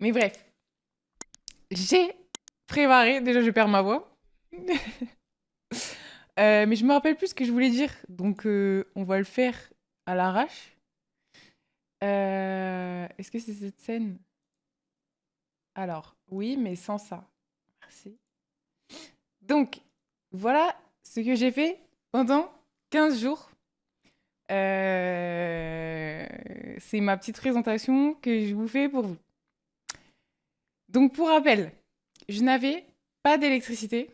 Mais bref, j'ai préparé. Déjà, je perds ma voix. Mais je me rappelle plus ce que je voulais dire. Donc, on va le faire à l'arrache. Est-ce que c'est cette scène? Alors, oui, mais sans ça. Merci. Donc, voilà ce que j'ai fait pendant 15 jours. C'est ma petite présentation que je vous fais pour vous. Donc, pour rappel, je n'avais pas d'électricité,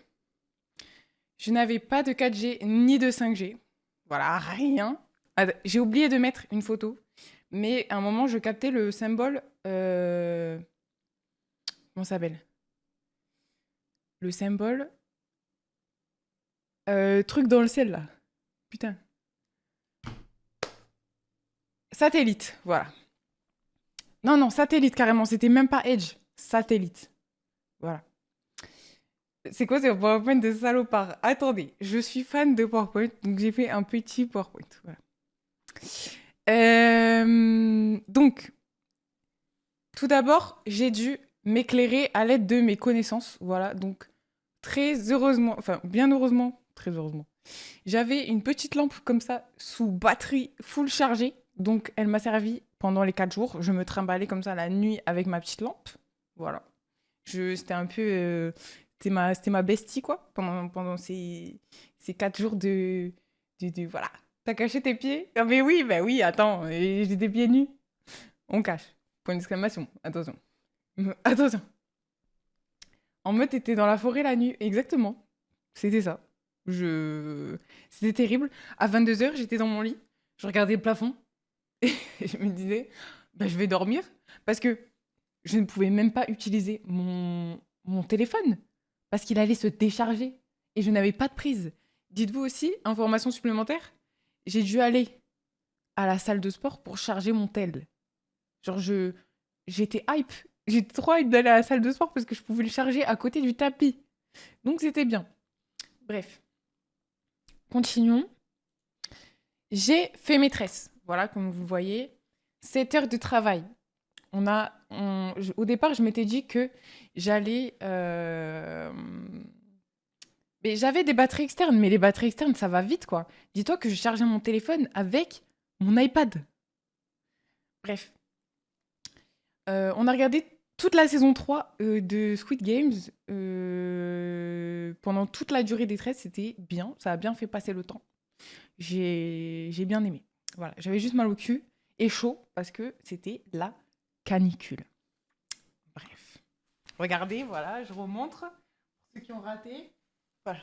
je n'avais pas de 4G ni de 5G. Voilà, rien. J'ai oublié de mettre une photo, mais à un moment, je captais le symbole. Comment ça s'appelle? Le symbole. Truc dans le ciel, là. Putain. Satellite, voilà. Non, non, satellite carrément, c'était même pas Edge. Satellite. Voilà. C'est quoi ce PowerPoint de salopard? Attendez, je suis fan de PowerPoint, donc j'ai fait un petit PowerPoint. Voilà. Donc, tout d'abord, j'ai dû m'éclairer à l'aide de mes connaissances. Voilà, donc très heureusement, enfin bien heureusement, très heureusement, j'avais une petite lampe comme ça sous batterie full chargée. Donc, elle m'a servi pendant les 4 jours. Je me trimballais comme ça la nuit avec ma petite lampe. Voilà. C'était un peu. C'était ma bestie, quoi, pendant ces 4 jours voilà. T'as caché tes pieds? Ah, mais oui, bah oui, attends, j'ai des pieds nus. On cache. Point d'exclamation. Attention. Attention. En mode, t'étais dans la forêt la nuit. Exactement. C'était ça. C'était terrible. À 22 heures, j'étais dans mon lit. Je regardais le plafond. Et je me disais, bah, je vais dormir. Parce que je ne pouvais même pas utiliser mon téléphone. Parce qu'il allait se décharger. Et je n'avais pas de prise. Dites-vous aussi, information supplémentaire, j'ai dû aller à la salle de sport pour charger mon tel. Genre, j'étais hype. J'étais trop hype d'aller à la salle de sport parce que je pouvais le charger à côté du tapis. Donc, c'était bien. Bref, continuons. J'ai fait maîtresse. Voilà, comme vous voyez, 7 heures de travail. Au départ, je m'étais dit que j'allais. Mais j'avais des batteries externes, mais les batteries externes, ça va vite, quoi. Dis-toi que je chargeais mon téléphone avec mon iPad. Bref. On a regardé toute la saison 3 de Squid Games. Pendant toute la durée des 13, c'était bien. Ça a bien fait passer le temps. J'ai bien aimé. Voilà, j'avais juste mal au cul et chaud parce que c'était la canicule. Bref. Regardez, voilà, je remontre pour ceux qui ont raté. Voilà.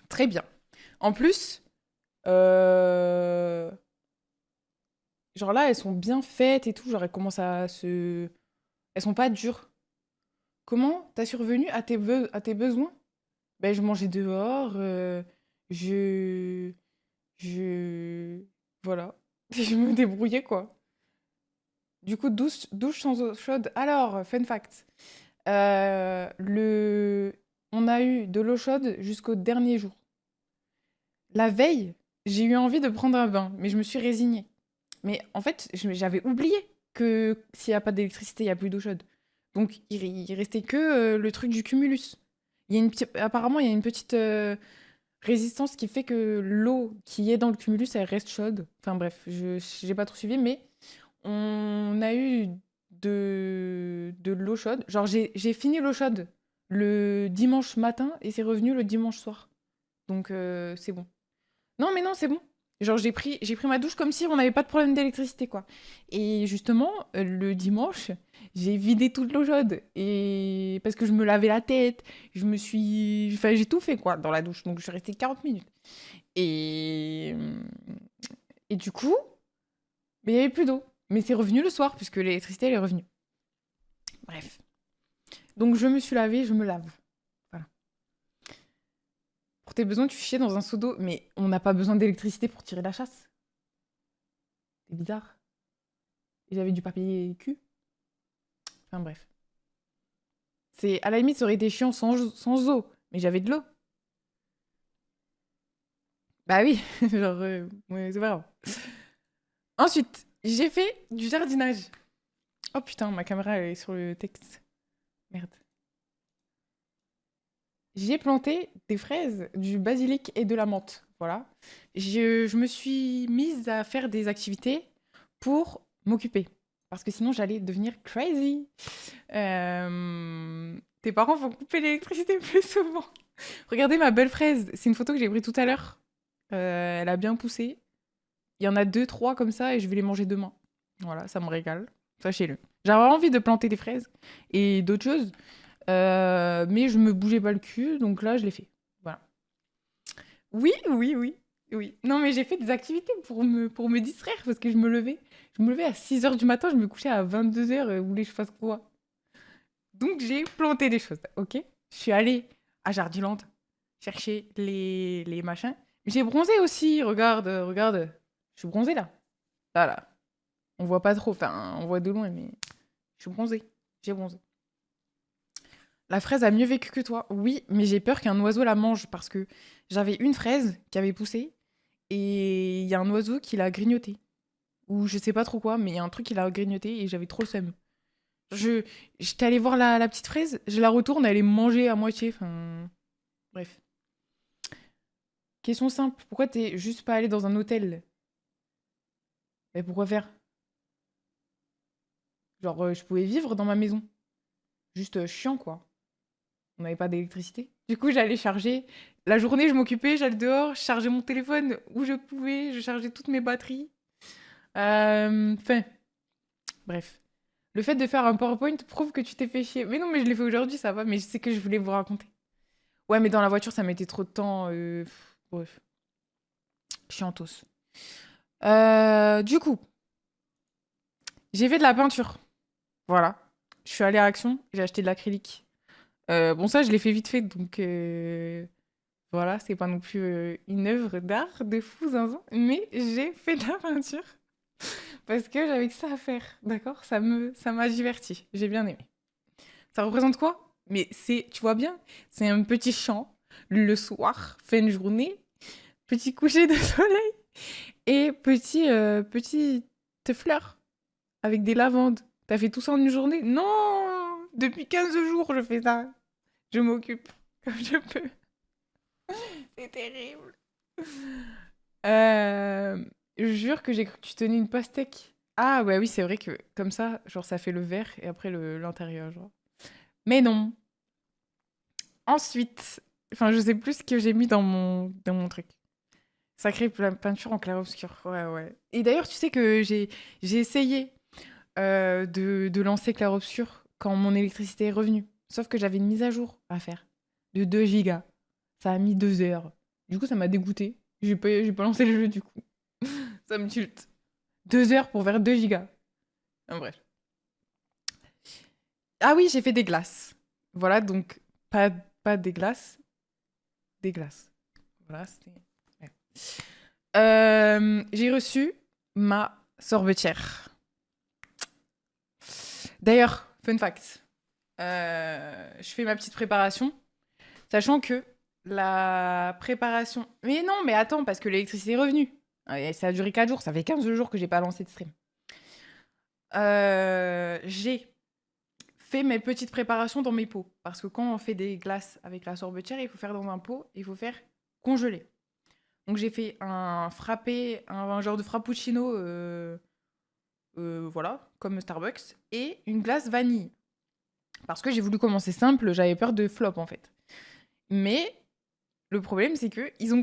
Très bien. En plus, euh, genre là, elles sont bien faites et tout. Genre, elles commencent à se. Elles sont pas dures. Comment t'as survenu à tes besoins? Ben, je mangeais dehors. Je. Je. Voilà. Je me débrouillais, quoi. Du coup, douche sans eau chaude. Alors, fun fact. On a eu de l'eau chaude jusqu'au dernier jour. La veille, j'ai eu envie de prendre un bain, mais je me suis résignée. Mais en fait, j'avais oublié que s'il n'y a pas d'électricité, il n'y a plus d'eau chaude. Donc, il restait que le truc du cumulus. Apparemment, il y a une petite résistance qui fait que l'eau qui est dans le cumulus, elle reste chaude. Enfin bref, je n'ai pas trop suivi, mais on a eu de l'eau chaude. Genre, j'ai fini l'eau chaude le dimanche matin et c'est revenu le dimanche soir. Donc, c'est bon. Non, mais non, c'est bon. Genre, j'ai pris ma douche comme si on n'avait pas de problème d'électricité, quoi. Et justement, le dimanche, j'ai vidé toute l'eau chaude. Et parce que je me lavais la tête, Enfin, j'ai tout fait, quoi, dans la douche. Donc, je suis restée 40 minutes. Et... Et du coup, mais il n'y avait plus d'eau. Mais c'est revenu le soir, puisque l'électricité, elle est revenue. Bref. Donc, je me suis lavée, je me lave. Voilà. Pour tes besoins, tu chiais dans un seau d'eau. Mais on n'a pas besoin d'électricité pour tirer la chasse. C'est bizarre. Et j'avais du papier cul. Enfin bref. À la limite, ça aurait été chiant sans eau. Mais j'avais de l'eau. Bah oui, genre, ouais, c'est pas grave. Ensuite, j'ai fait du jardinage. Oh putain, ma caméra elle est sur le texte. Merde. J'ai planté des fraises, du basilic et de la menthe. Voilà. Je me suis mise à faire des activités pour m'occuper. Parce que sinon, j'allais devenir crazy. Tes parents vont couper l'électricité plus souvent. Regardez ma belle fraise. C'est une photo que j'ai prise tout à l'heure. Elle a bien poussé. Il y en a deux, trois comme ça et je vais les manger demain. Voilà, ça me régale. Sachez-le. J'avais envie de planter des fraises et d'autres choses. Mais je me bougeais pas le cul, donc là, je l'ai fait. Voilà. Oui, oui, oui. Oui. Non, mais j'ai fait des activités pour me distraire parce que je me levais. Je me levais à 6 heures du matin, je me couchais à 22 heures. Vous voulez que je fasse quoi? Donc, j'ai planté des choses, ok? Je suis allée à Jardiland chercher les machins. J'ai bronzé aussi, regarde, regarde. Je suis bronzée là. Là, là. On voit pas trop, enfin, on voit de loin, mais je suis bronzée. J'ai bronzé. La fraise a mieux vécu que toi. Oui, mais j'ai peur qu'un oiseau la mange parce que j'avais une fraise qui avait poussé et il y a un oiseau qui l'a grignotée. Ou je sais pas trop quoi, mais il y a un truc qui l'a grignoté et j'avais trop le seum. Je, J'étais allée voir la petite fraise, je la retourne, elle est mangée à moitié. Enfin, bref. Question simple, pourquoi t'es juste pas allé dans un hôtel? Mais pourquoi faire? Genre, je pouvais vivre dans ma maison. Juste chiant, quoi. On n'avait pas d'électricité. Du coup, j'allais charger. La journée, je m'occupais, j'allais dehors, je chargeais mon téléphone où je pouvais, je chargeais toutes mes batteries. Enfin, bref. Le fait de faire un PowerPoint prouve que tu t'es fait chier. Mais non, mais je l'ai fait aujourd'hui, ça va, mais je sais que je voulais vous raconter. Ouais, mais dans la voiture, ça mettait trop de temps. Bref, chiantos. Du coup, j'ai fait de la peinture. Voilà. Je suis allée à Action, j'ai acheté de l'acrylique. Bon, ça, je l'ai fait vite fait, donc voilà, c'est pas non plus une œuvre d'art de fou zinzin, mais j'ai fait de la peinture parce que j'avais que ça à faire, d'accord? Ça m'a diverti, j'ai bien aimé. Ça représente quoi? Mais c'est, tu vois bien, c'est un petit champ, le soir, fin de journée, petit coucher de soleil et petite fleur avec des lavandes. T'as fait tout ça en une journée? Non! Depuis 15 jours, je fais ça. Je m'occupe comme je peux. C'est terrible. Euh, je jure que j'ai cru que tu tenais une pastèque. Ah ouais, oui, c'est vrai que comme ça, genre ça fait le verre et après l'intérieur, genre. Mais non. Ensuite, enfin, je sais plus ce que j'ai mis dans mon truc. Sacrée peinture en clair-obscur. Ouais, ouais. Et d'ailleurs, tu sais que j'ai essayé de lancer clair-obscur quand mon électricité est revenue. Sauf que j'avais une mise à jour à faire de 2 gigas. Ça a mis 2 heures. Du coup, ça m'a dégoûté. J'ai pas lancé le jeu du coup. Ça me tilte. 2 heures pour faire 2 gigas. En bref. Ah oui, j'ai fait des glaces. Voilà, donc pas, pas des glaces, des glaces. Voilà, c'était. Ouais. J'ai reçu ma sorbetière. D'ailleurs, fun fact. Je fais ma petite préparation, sachant que la préparation. Mais non, mais attends, parce que l'électricité est revenue. Et ça a duré 4 jours, ça fait 15 jours que j'ai pas lancé de stream. J'ai fait mes petites préparations dans mes pots. Parce que quand on fait des glaces avec la sorbetière, il faut faire dans un pot, il faut faire congeler. Donc j'ai fait un frappé, un genre de frappuccino, voilà, comme Starbucks, et une glace vanille. Parce que j'ai voulu commencer simple, j'avais peur de flop en fait. Mais le problème, c'est que ils ont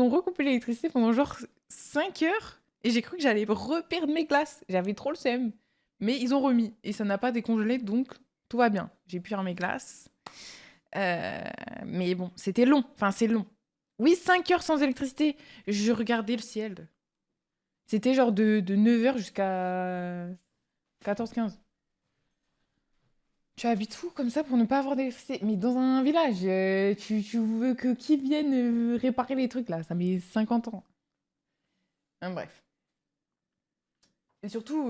recoupé l'électricité pendant genre 5 heures, et j'ai cru que j'allais reperdre mes glaces. J'avais trop le seum. Mais ils ont remis, et ça n'a pas décongelé, donc tout va bien. J'ai pu faire mes glaces. Euh, mais bon, c'était long. Enfin, c'est long. Oui, 5 heures sans électricité. Je regardais le ciel. C'était genre de 9 heures jusqu'à 14-15. Tu habites où comme ça pour ne pas avoir d'électricité? Mais dans un village, tu veux que qui vienne réparer les trucs là? Ça met 50 ans. Bref. Et surtout,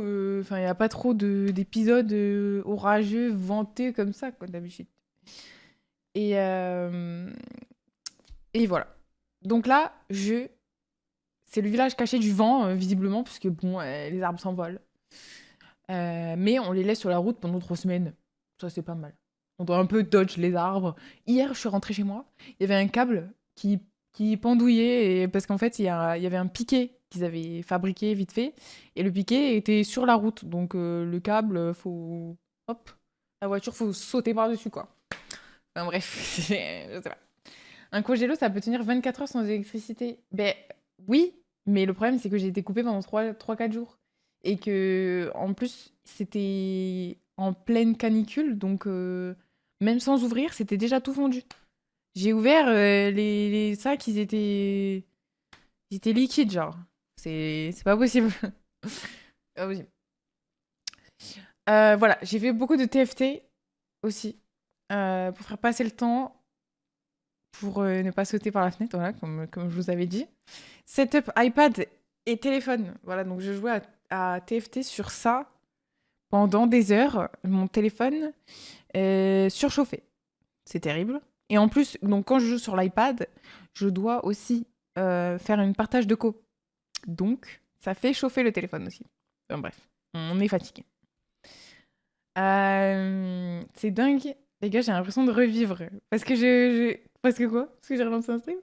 enfin, il n'y a pas trop d'épisodes orageux, ventés comme ça, quoi, d'habitude. Et, euh, et voilà. Donc là, c'est le village caché du vent, visiblement, puisque bon, les arbres s'envolent. Mais on les laisse sur la route pendant 3 semaines. Ça, c'est pas mal. On doit un peu dodge les arbres. Hier, je suis rentrée chez moi. Il y avait un câble qui pendouillait parce qu'en fait, il y avait un piquet qu'ils avaient fabriqué vite fait. Et le piquet était sur la route. Donc, le câble, faut. Hop. La voiture, faut sauter par-dessus, quoi. Enfin, bref. Je sais pas. Un congélo, ça peut tenir 24 heures sans électricité. Ben oui, mais le problème, c'est que j'ai été coupée pendant 3-4 jours. Et que, en plus, c'était en pleine canicule, donc même sans ouvrir, c'était déjà tout fondu. J'ai ouvert les sacs, ils étaient liquides, genre. C'est pas possible. Pas possible. Voilà, j'ai fait beaucoup de TFT aussi pour faire passer le temps pour ne pas sauter par la fenêtre, voilà, comme je vous avais dit. Setup iPad et téléphone. Voilà, donc je jouais à TFT sur ça pendant des heures. Mon téléphone surchauffait. C'est terrible. Et en plus, donc quand je joue sur l'iPad, je dois aussi faire une partage de co. Donc, ça fait chauffer le téléphone aussi. Enfin, bref, on est fatigué. C'est dingue. Les gars, j'ai l'impression de revivre. Parce que Parce que quoi? Parce que j'ai relancé un stream?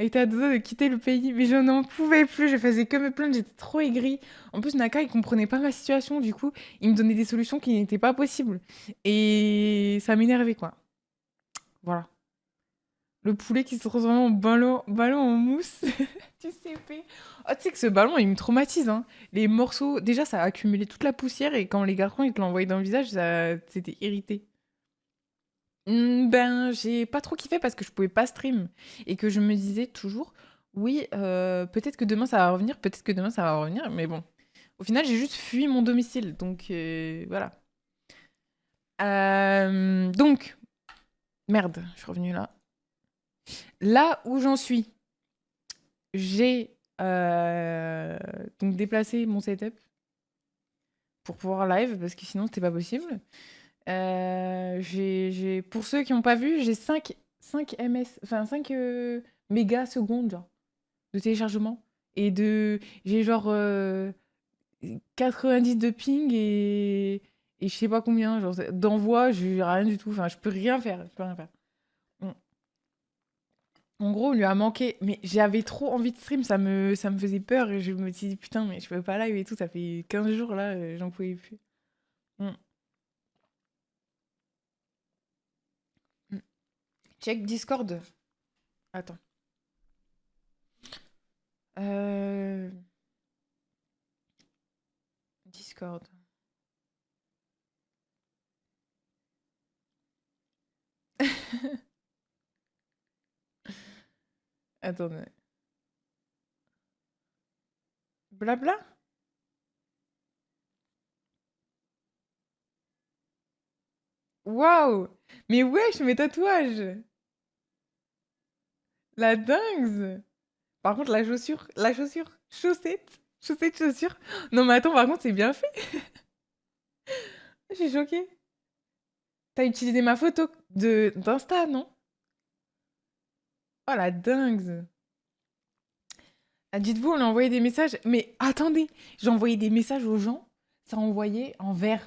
Elle était à deux doigts de quitter le pays, mais je n'en pouvais plus, je faisais que me plaindre, j'étais trop aigrie. En plus, Naka, il comprenait pas ma situation, du coup, il me donnait des solutions qui n'étaient pas possibles. Et ça m'énervait, quoi. Voilà. Le poulet qui se transforme en ballon en mousse du CP. Oh, tu sais que ce ballon, il me traumatise, hein. Les morceaux, déjà, ça a accumulé toute la poussière, et quand les garçons, ils te l'envoyaient dans le visage, c'était irrité. Ben, j'ai pas trop kiffé parce que je pouvais pas stream et que je me disais toujours, oui, peut-être que demain ça va revenir, peut-être que demain ça va revenir, mais bon. Au final, j'ai juste fui mon domicile, donc voilà. Donc, merde, je suis revenue là. Là où j'en suis, j'ai donc déplacé mon setup pour pouvoir live parce que sinon c'était pas possible. Pour ceux qui n'ont pas vu, j'ai 5 ms, enfin 5 mégas secondes genre, de téléchargement. J'ai genre 90 de ping et je sais pas combien, genre d'envoi, j'ai rien du tout. Enfin, je peux rien faire. Je peux rien faire. Mm. En gros, on lui a manqué. Mais j'avais trop envie de stream, ça me faisait peur. Et je me suis dit, putain, mais je peux pas live et tout. Ça fait 15 jours là, j'en pouvais plus. Mm. Mm. Check Discord. Attends. Euh, Discord. Attendez. Blabla? Waouh! Mais wesh, mes tatouages! La dingue! Par contre, chaussette, chaussure. Non, mais attends, par contre, c'est bien fait. Je suis choquée. T'as utilisé ma photo d'Insta, non? Oh, la dingue! Ah, dites-vous, on a envoyé des messages. Mais attendez, j'ai envoyé des messages aux gens, ça envoyait en vert.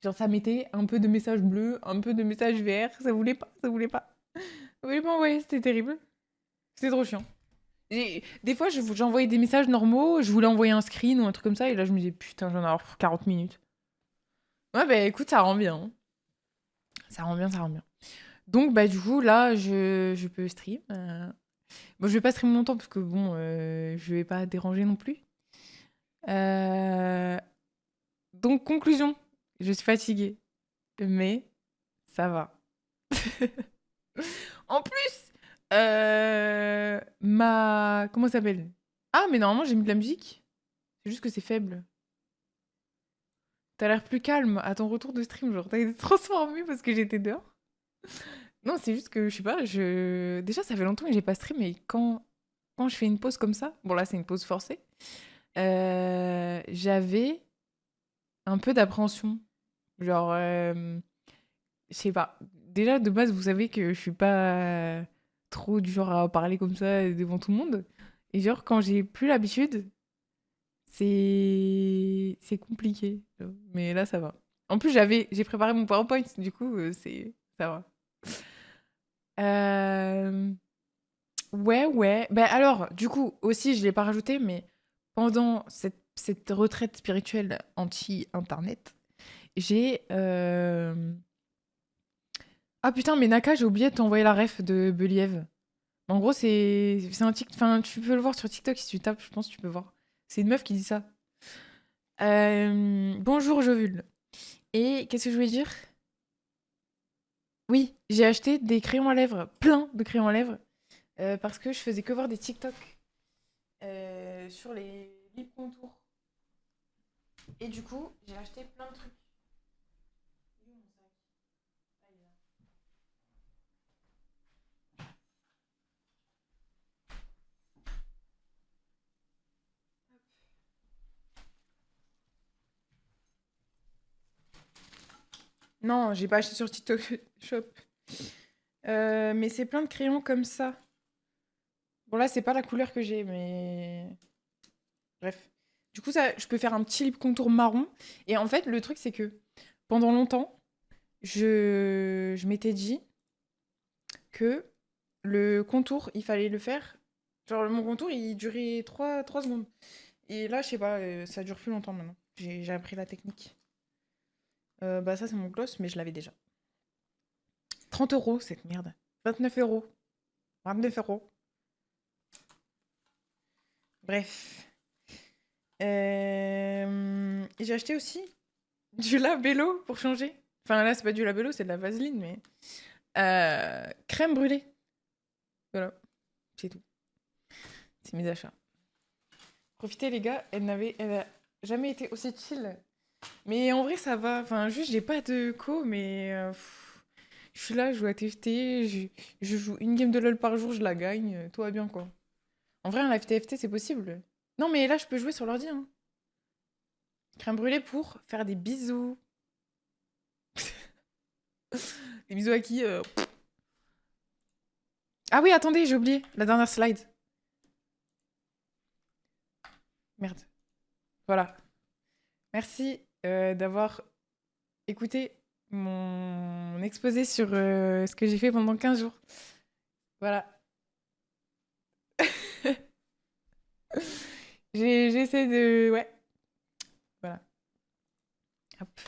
Genre, ça mettait un peu de messages bleus, un peu de messages verts. Ça voulait pas, ça voulait pas. Ça voulait pas envoyer, c'était terrible. C'était trop chiant. Des fois, j'envoyais des messages normaux, je voulais envoyer un screen ou un truc comme ça, et là, je me disais, putain, j'en ai avoir pour 40 minutes. Ouais, bah écoute, ça rend bien, hein. Ça rend bien, ça rend bien. Donc, bah, du coup, là, je peux stream. Bon, je vais pas stream longtemps parce que, bon, je vais pas déranger non plus. Euh, Donc, conclusion, je suis fatiguée, mais ça va. En plus, Comment ça s'appelle? Ah, mais normalement, j'ai mis de la musique. C'est juste que c'est faible. T'as l'air plus calme à ton retour de stream, genre t'as été transformée parce que j'étais dehors. Non, c'est juste que je sais pas, déjà ça fait longtemps que j'ai pas stream et quand je fais une pause comme ça, bon là c'est une pause forcée, j'avais un peu d'appréhension. Genre, je sais pas. Déjà de base, vous savez que je suis pas trop du genre à parler comme ça devant tout le monde. Et genre quand j'ai plus l'habitude, C'est compliqué. Mais là, ça va. En plus, j'ai préparé mon PowerPoint, du coup, ça va. Euh, Ouais, ouais. Ben alors, du coup, aussi, je l'ai pas rajouté, mais pendant cette retraite spirituelle anti-internet, j'ai. Ah putain, mais Naka, j'ai oublié de t'envoyer la ref de Believ. En gros, c'est un TikTok. Enfin, tu peux le voir sur TikTok si tu tapes, je pense que tu peux voir. C'est une meuf qui dit ça. Bonjour, Jovule. Et qu'est-ce que je voulais dire? Oui, j'ai acheté des crayons à lèvres, plein de crayons à lèvres, parce que je faisais que voir des TikTok sur les lip contours. Et du coup, j'ai acheté plein de trucs. Non, j'ai pas acheté sur TikTok Shop. Mais c'est plein de crayons comme ça. Bon, là, c'est pas la couleur que j'ai, mais. Bref. Du coup, ça, je peux faire un petit lip contour marron. Et en fait, le truc, c'est que pendant longtemps, je m'étais dit que le contour, il fallait le faire. Genre, mon contour, il durait trois secondes. Et là, je sais pas, ça dure plus longtemps maintenant. J'ai appris la technique. Bah, ça, c'est mon gloss, mais je l'avais déjà. 30 € cette merde. 29 €. 29 €. Bref. Et j'ai acheté aussi du labello pour changer. Enfin, là, c'est pas du labello, c'est de la vaseline, mais. Crème brûlée. Voilà, c'est tout. C'est mes achats. Profitez, les gars, elle a jamais été aussi chill. Mais en vrai, ça va. Enfin, juste, j'ai pas de co, mais. Je suis là, je joue à TFT, je joue une game de LoL par jour, je la gagne, tout va bien, quoi. En vrai, un live TFT, c'est possible. Non, mais là, je peux jouer sur l'ordi, hein. Crème brûlée pour faire des bisous. Des bisous à qui Ah oui, attendez, j'ai oublié la dernière slide. Merde. Voilà. Merci d'avoir écouté mon exposé sur ce que j'ai fait pendant 15 jours. Voilà. J'essaie de... Ouais. Voilà. Hop.